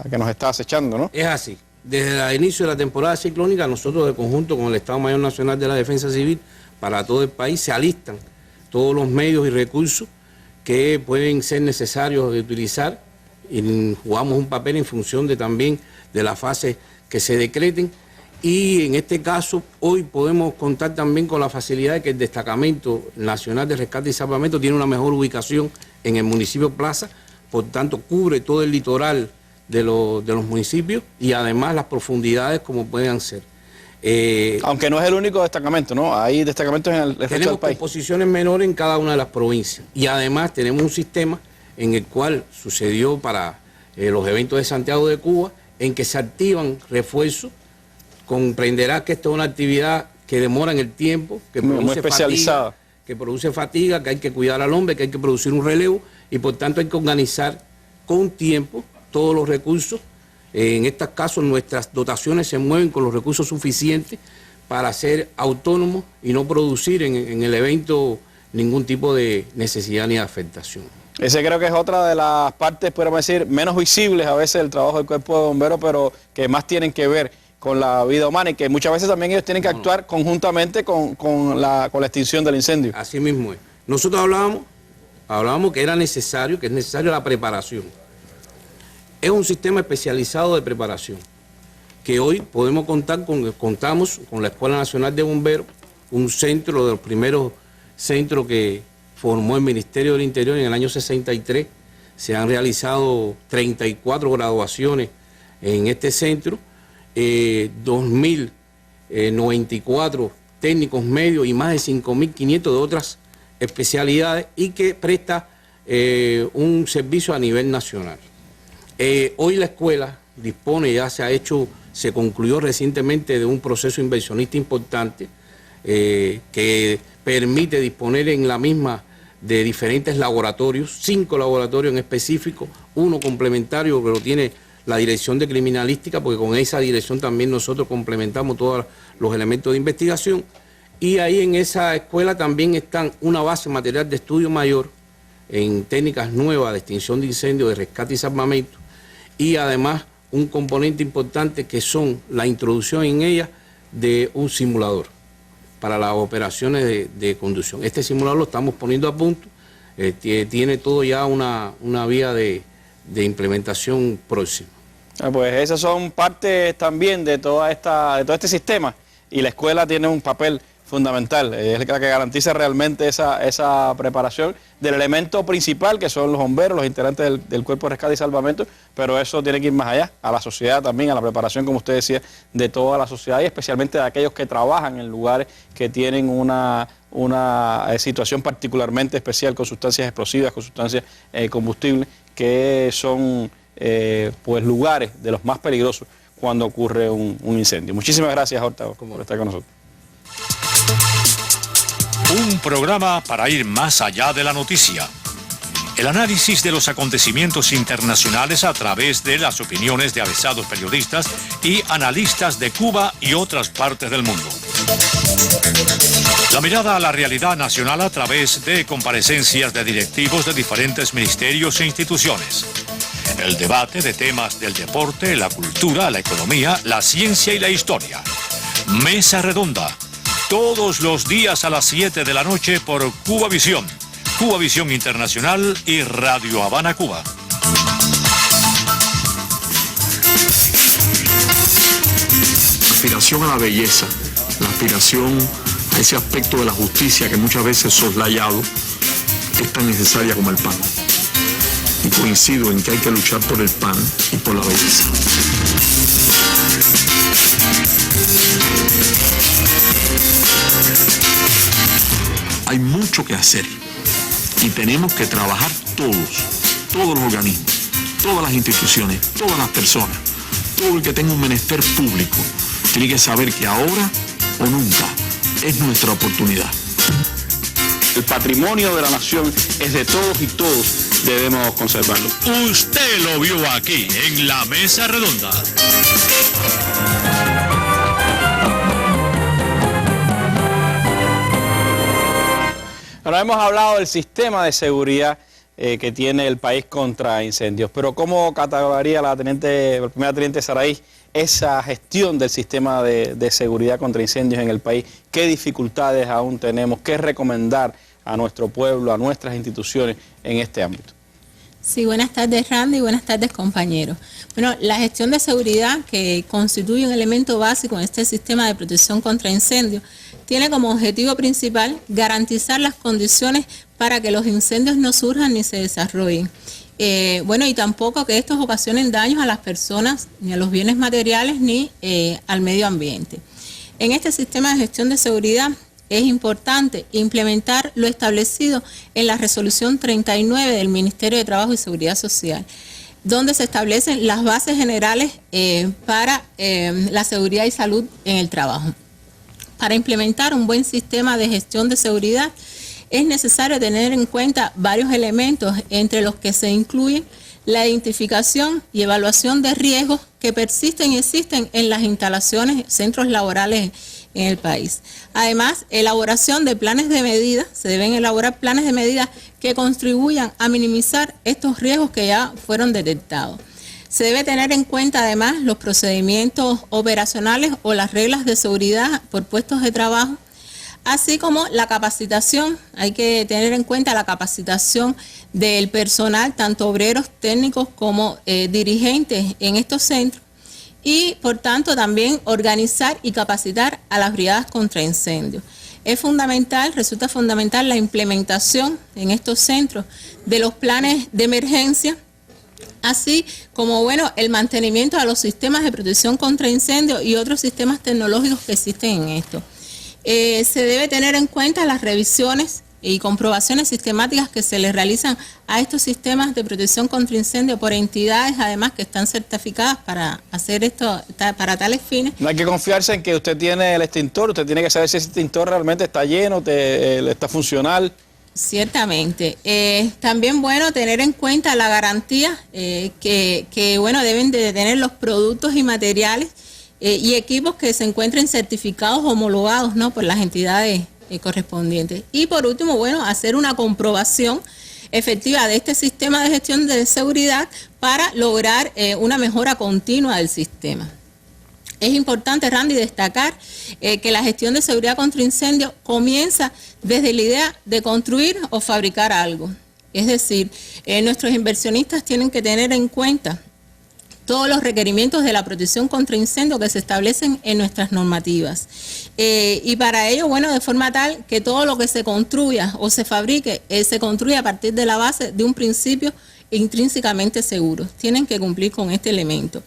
que nos está acechando, ¿no? Es así. Desde el inicio de la temporada ciclónica, nosotros de conjunto con el Estado Mayor Nacional de la Defensa Civil, para todo el país, se alistan todos los medios y recursos que pueden ser necesarios de utilizar, y jugamos un papel en función también de las fases que se decreten. Y en este caso, hoy podemos contar también con la facilidad de que el Destacamento Nacional de Rescate y Salvamento tiene una mejor ubicación en el municipio Plaza, por tanto cubre todo el litoral de los municipios y además las profundidades como puedan ser. Aunque no es el único destacamento, ¿no? Hay destacamentos en el resto del país. Tenemos composiciones menores en cada una de las provincias, y además tenemos un sistema en el cual sucedió para los eventos de Santiago de Cuba, en que se activan refuerzos. Comprenderá que esta es una actividad que demora en el tiempo, que muy especializada, que produce fatiga, que hay que cuidar al hombre, que hay que producir un relevo, y por tanto hay que organizar con tiempo todos los recursos. En estos casos nuestras dotaciones se mueven con los recursos suficientes para ser autónomos y no producir en el evento ningún tipo de necesidad ni de afectación. Ese creo que es otra de las partes, podemos decir, menos visibles a veces del trabajo del Cuerpo de Bomberos, pero que más tienen que ver con la vida humana y que muchas veces también ellos tienen que actuar conjuntamente con la extinción del incendio. Así mismo es. Nosotros hablábamos que era necesario, que es necesaria la preparación. Es un sistema especializado de preparación, que hoy podemos contamos con la Escuela Nacional de Bomberos, un centro de los primeros centros que formó el Ministerio del Interior en el año 63. Se han realizado 34 graduaciones en este centro, 2.094 técnicos medios y más de 5.500 de otras especialidades, y que presta un servicio a nivel nacional. Hoy la escuela dispone, se concluyó recientemente de un proceso inversionista importante que permite disponer en la misma de diferentes laboratorios, 5 laboratorios en específico, uno complementario que lo tiene la Dirección de Criminalística, porque con esa dirección también nosotros complementamos todos los elementos de investigación, y ahí en esa escuela también están una base material de estudio mayor en técnicas nuevas de extinción de incendios, de rescate y salvamento, y además un componente importante que son la introducción en ella de un simulador para las operaciones de conducción. Este simulador lo estamos poniendo a punto, tiene todo ya una vía de implementación próxima. Pues esas son partes también de todo este sistema, y la escuela tiene un papel fundamental, es la que garantiza realmente esa preparación del elemento principal, que son los bomberos, los integrantes del Cuerpo de Rescate y Salvamento, pero eso tiene que ir más allá, a la sociedad también, a la preparación, como usted decía, de toda la sociedad y especialmente de aquellos que trabajan en lugares que tienen una situación particularmente especial con sustancias explosivas, con sustancias combustibles, que son pues lugares de los más peligrosos cuando ocurre un incendio. Muchísimas gracias, Horta, por estar con nosotros. Un programa para ir más allá de la noticia. El análisis de los acontecimientos internacionales a través de las opiniones de avesados periodistas y analistas de Cuba y otras partes del mundo. La mirada a la realidad nacional a través de comparecencias de directivos de diferentes ministerios e instituciones. El debate de temas del deporte, la cultura, la economía, la ciencia y la historia. Mesa Redonda. Todos los días a las 7 de la noche por Cubavisión, Cubavisión Internacional y Radio Habana, Cuba. La aspiración a la belleza, la aspiración a ese aspecto de la justicia que muchas veces soslayado, es tan necesaria como el pan. Y coincido en que hay que luchar por el pan y por la belleza. Hay mucho que hacer y tenemos que trabajar todos los organismos, todas las instituciones, todas las personas, todo el que tenga un menester público tiene que saber que ahora o nunca es nuestra oportunidad. El patrimonio de la nación es de todos y todos debemos conservarlo. Usted lo vio aquí en la Mesa Redonda. Ahora hemos hablado del sistema de seguridad que tiene el país contra incendios, pero ¿cómo catalogaría la primera teniente Saraí esa gestión del sistema de seguridad contra incendios en el país? ¿Qué dificultades aún tenemos? ¿Qué recomendar a nuestro pueblo, a nuestras instituciones en este ámbito? Sí, buenas tardes, Randy, buenas tardes, compañeros. Bueno, la gestión de seguridad, que constituye un elemento básico en este sistema de protección contra incendios, tiene como objetivo principal garantizar las condiciones para que los incendios no surjan ni se desarrollen. Y tampoco que estos ocasionen daños a las personas, ni a los bienes materiales, ni al medio ambiente. En este sistema de gestión de seguridad es importante implementar lo establecido en la resolución 39 del Ministerio de Trabajo y Seguridad Social, donde se establecen las bases generales para la seguridad y salud en el trabajo. Para implementar un buen sistema de gestión de seguridad es necesario tener en cuenta varios elementos, entre los que se incluyen la identificación y evaluación de riesgos que persisten y existen en las instalaciones, centros laborales en el país. Además, elaboración de planes de medidas, se deben elaborar planes de medidas que contribuyan a minimizar estos riesgos que ya fueron detectados. Se debe tener en cuenta además los procedimientos operacionales o las reglas de seguridad por puestos de trabajo, así como la capacitación. Hay que tener en cuenta la capacitación del personal, tanto obreros, técnicos como dirigentes en estos centros, y por tanto también organizar y capacitar a las brigadas contra incendios. Es fundamental, resulta fundamental la implementación en estos centros de los planes de emergencia, así como el mantenimiento de los sistemas de protección contra incendios y otros sistemas tecnológicos que existen en esto. Se debe tener en cuenta las revisiones y comprobaciones sistemáticas que se les realizan a estos sistemas de protección contra incendio por entidades además que están certificadas para hacer esto, para tales fines. No hay que confiarse en que usted tiene el extintor, usted tiene que saber si ese extintor realmente está lleno, está funcional. Ciertamente. También tener en cuenta la garantía que deben de tener los productos y materiales y equipos que se encuentren certificados, homologados, ¿no?, por las entidades correspondientes. Y por último, hacer una comprobación efectiva de este sistema de gestión de seguridad para lograr una mejora continua del sistema. Es importante, Randy, destacar que la gestión de seguridad contra incendios comienza desde la idea de construir o fabricar algo. Es decir, nuestros inversionistas tienen que tener en cuenta todos los requerimientos de la protección contra incendios que se establecen en nuestras normativas. Y para ello, de forma tal que todo lo que se construya o se fabrique, se construya a partir de la base de un principio intrínsecamente seguro. Tienen que cumplir con este elemento.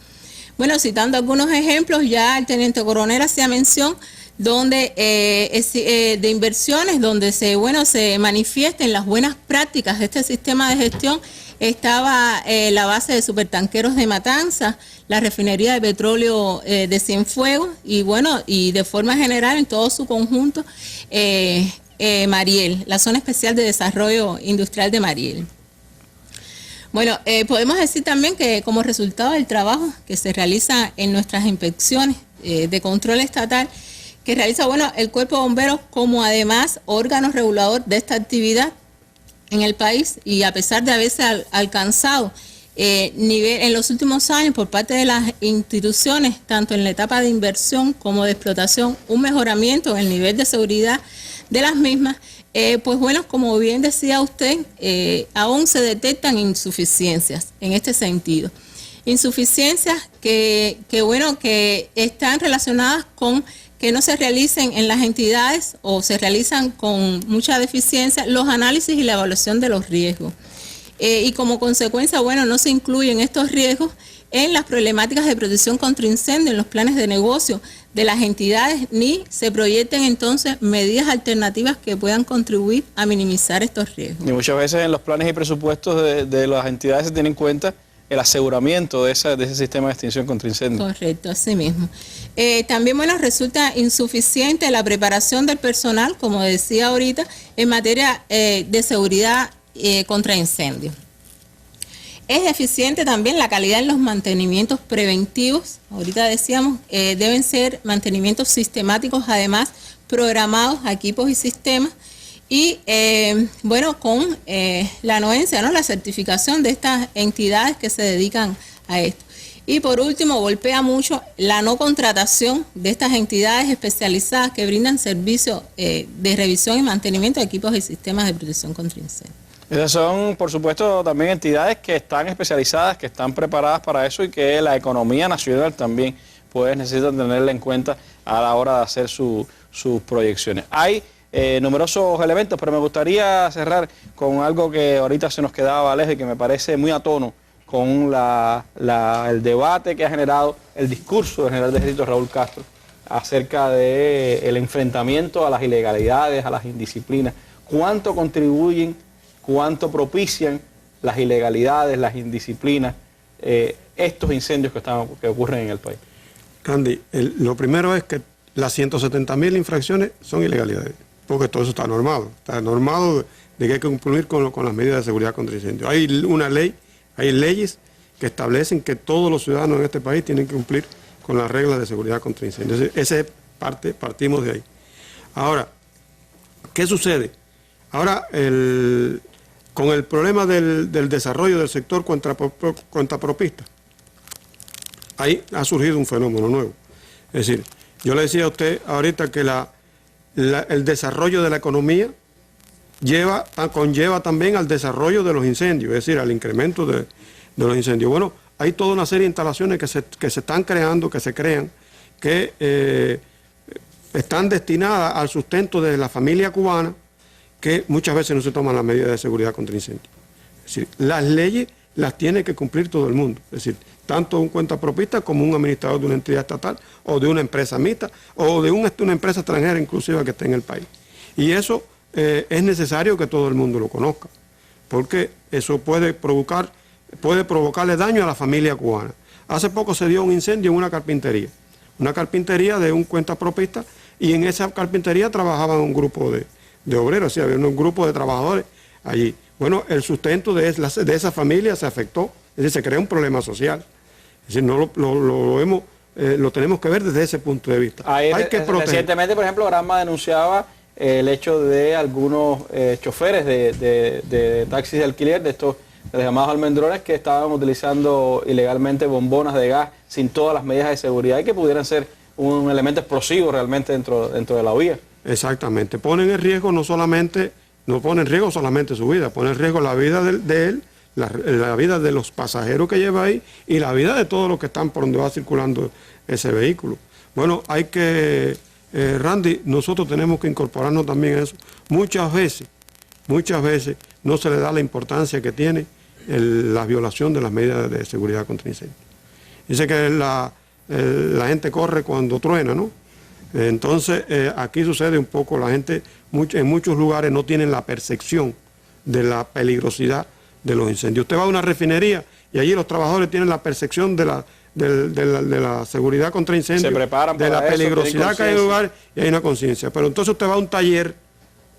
Citando algunos ejemplos, ya el teniente coronel hacía mención de inversiones donde se manifiesten las buenas prácticas de este sistema de gestión. Estaba la base de supertanqueros de Matanzas, la refinería de petróleo de Cienfuegos y de forma general en todo su conjunto Mariel, la zona especial de desarrollo industrial de Mariel. Podemos decir también que como resultado del trabajo que se realiza en nuestras inspecciones de control estatal, que realiza el Cuerpo de Bomberos como además órgano regulador de esta actividad en el país, y a pesar de haberse alcanzado en los últimos años por parte de las instituciones, tanto en la etapa de inversión como de explotación, un mejoramiento en el nivel de seguridad de las mismas, como bien decía usted, aún se detectan insuficiencias en este sentido. Insuficiencias que están relacionadas con que no se realicen en las entidades o se realizan con mucha deficiencia los análisis y la evaluación de los riesgos. Y como consecuencia, no se incluyen estos riesgos en las problemáticas de protección contra incendio, en los planes de negocio de las entidades, ni se proyecten entonces medidas alternativas que puedan contribuir a minimizar estos riesgos. Y muchas veces en los planes y presupuestos de las entidades se tiene en cuenta el aseguramiento de ese sistema de extinción contra incendios. Correcto, así mismo. También, resulta insuficiente la preparación del personal, como decía ahorita, en materia de seguridad contra incendios. Es deficiente también la calidad en los mantenimientos preventivos. Ahorita decíamos, deben ser mantenimientos sistemáticos, además programados a equipos y sistemas. Y con la anuencia, la certificación de estas entidades que se dedican a esto. Y por último, golpea mucho la no contratación de estas entidades especializadas que brindan servicios de revisión y mantenimiento de equipos y sistemas de protección contra incendios. Esas son, por supuesto, también entidades que están especializadas, que están preparadas para eso y que la economía nacional también necesita tenerla en cuenta a la hora de hacer sus proyecciones. Hay numerosos elementos, pero me gustaría cerrar con algo que ahorita se nos quedaba lejos y que me parece muy a tono con el debate que ha generado el discurso del general de ejército Raúl Castro acerca del enfrentamiento a las ilegalidades, a las indisciplinas. ¿Cuánto contribuyen, cuánto propician las ilegalidades, las indisciplinas, estos incendios que ocurren en el país? Randy, lo primero es que las 170.000 infracciones son ilegalidades, porque todo eso está normado de que hay que cumplir con las medidas de seguridad contra incendios. Hay una ley, hay leyes que establecen que todos los ciudadanos en este país tienen que cumplir con las reglas de seguridad contra incendios. Partimos de ahí. Ahora, ¿qué sucede? Ahora, con el problema del desarrollo del sector contrapropista, ahí ha surgido un fenómeno nuevo. Es decir, yo le decía a usted ahorita que el desarrollo de la economía conlleva también al desarrollo de los incendios, es decir, al incremento de los incendios. Bueno, hay toda una serie de instalaciones que se están creando, que se crean, que están destinadas al sustento de la familia cubana, que muchas veces no se toman las medidas de seguridad contra incendios. Es decir, las leyes las tiene que cumplir todo el mundo, es decir, tanto un cuentapropista como un administrador de una entidad estatal o de una empresa mixta o de una empresa extranjera inclusive que esté en el país. Y eso es necesario que todo el mundo lo conozca, porque eso puede provocarle daño a la familia cubana. Hace poco se dio un incendio en una carpintería de un cuentapropista, y en esa carpintería trabajaban un grupo de obreros, o sea, había un grupo de trabajadores allí. Bueno, el sustento de esa familia se afectó, es decir, se creó un problema social. Es decir, no lo tenemos que ver desde ese punto de vista. Hay que proteger. Recientemente, por ejemplo, Granma denunciaba el hecho de algunos choferes de taxis de alquiler, de los llamados almendrones, que estaban utilizando ilegalmente bombonas de gas sin todas las medidas de seguridad y que pudieran ser un elemento explosivo realmente dentro de la vía. Exactamente. Ponen en riesgo no pone en riesgo solamente su vida, pone en riesgo la vida de él, la vida de los pasajeros que lleva ahí y la vida de todos los que están por donde va circulando ese vehículo. Bueno, Randy, nosotros tenemos que incorporarnos también a eso. Muchas veces no se le da la importancia que tiene la violación de las medidas de seguridad contra incendios. Dice que la gente corre cuando truena, ¿no? Entonces, aquí sucede un poco, la gente en muchos lugares no tienen la percepción de la peligrosidad de los incendios. Usted va a una refinería y allí los trabajadores tienen la percepción de la seguridad contra incendios, se preparan de para la peligrosidad que hay en el lugar, y hay una conciencia. Pero entonces usted va a un taller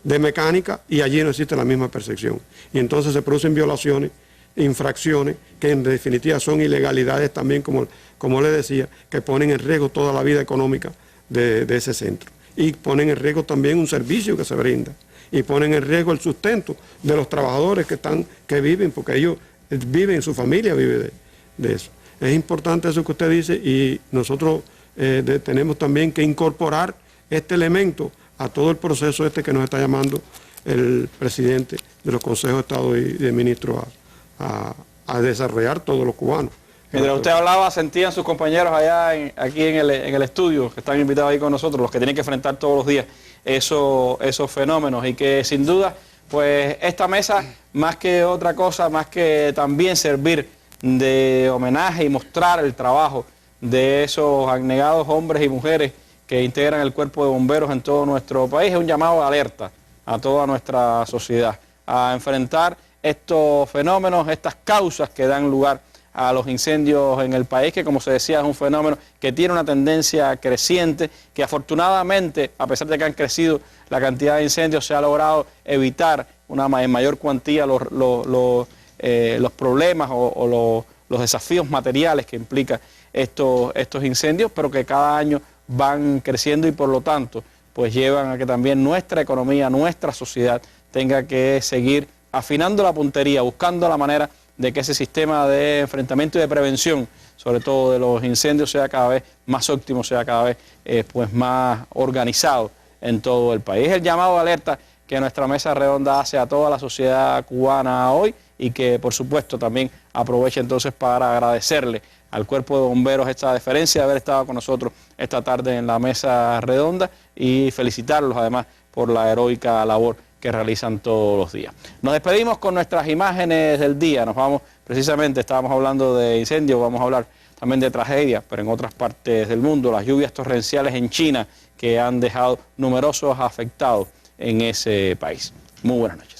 de mecánica y allí no existe la misma percepción. Y entonces se producen violaciones, infracciones, que en definitiva son ilegalidades también, como le decía, que ponen en riesgo toda la vida económica de ese centro. Y ponen en riesgo también un servicio que se brinda. Y ponen en riesgo el sustento de los trabajadores que viven, porque ellos viven, su familia vive de eso. Es importante eso que usted dice, y nosotros tenemos también que incorporar este elemento a todo el proceso que nos está llamando el presidente de los consejos de Estado y de ministros a desarrollar todos los cubanos. Mientras usted hablaba, sentían sus compañeros allá aquí en el estudio, que están invitados ahí con nosotros, los que tienen que enfrentar todos los días esos fenómenos, y que sin duda, pues esta mesa, más que otra cosa, más que también servir de homenaje y mostrar el trabajo de esos abnegados hombres y mujeres que integran el cuerpo de bomberos en todo nuestro país, es un llamado de alerta a toda nuestra sociedad a enfrentar estos fenómenos, estas causas que dan lugar a los incendios en el país, que como se decía es un fenómeno que tiene una tendencia creciente, que afortunadamente, a pesar de que han crecido la cantidad de incendios, se ha logrado evitar en mayor cuantía los problemas o los desafíos materiales que implican estos incendios, pero que cada año van creciendo y por lo tanto pues llevan a que también nuestra economía, nuestra sociedad tenga que seguir afinando la puntería, buscando la manera de que ese sistema de enfrentamiento y de prevención, sobre todo de los incendios, sea cada vez más óptimo, sea cada vez pues más organizado en todo el país. Es el llamado de alerta que nuestra mesa redonda hace a toda la sociedad cubana hoy, y que por supuesto también aproveche entonces para agradecerle al Cuerpo de Bomberos esta deferencia de haber estado con nosotros esta tarde en la mesa redonda, y felicitarlos además por la heroica labor que realizan todos los días. Nos despedimos con nuestras imágenes del día. Nos vamos, precisamente estábamos hablando de incendios, vamos a hablar también de tragedia, pero en otras partes del mundo, las lluvias torrenciales en China que han dejado numerosos afectados en ese país. Muy buenas noches.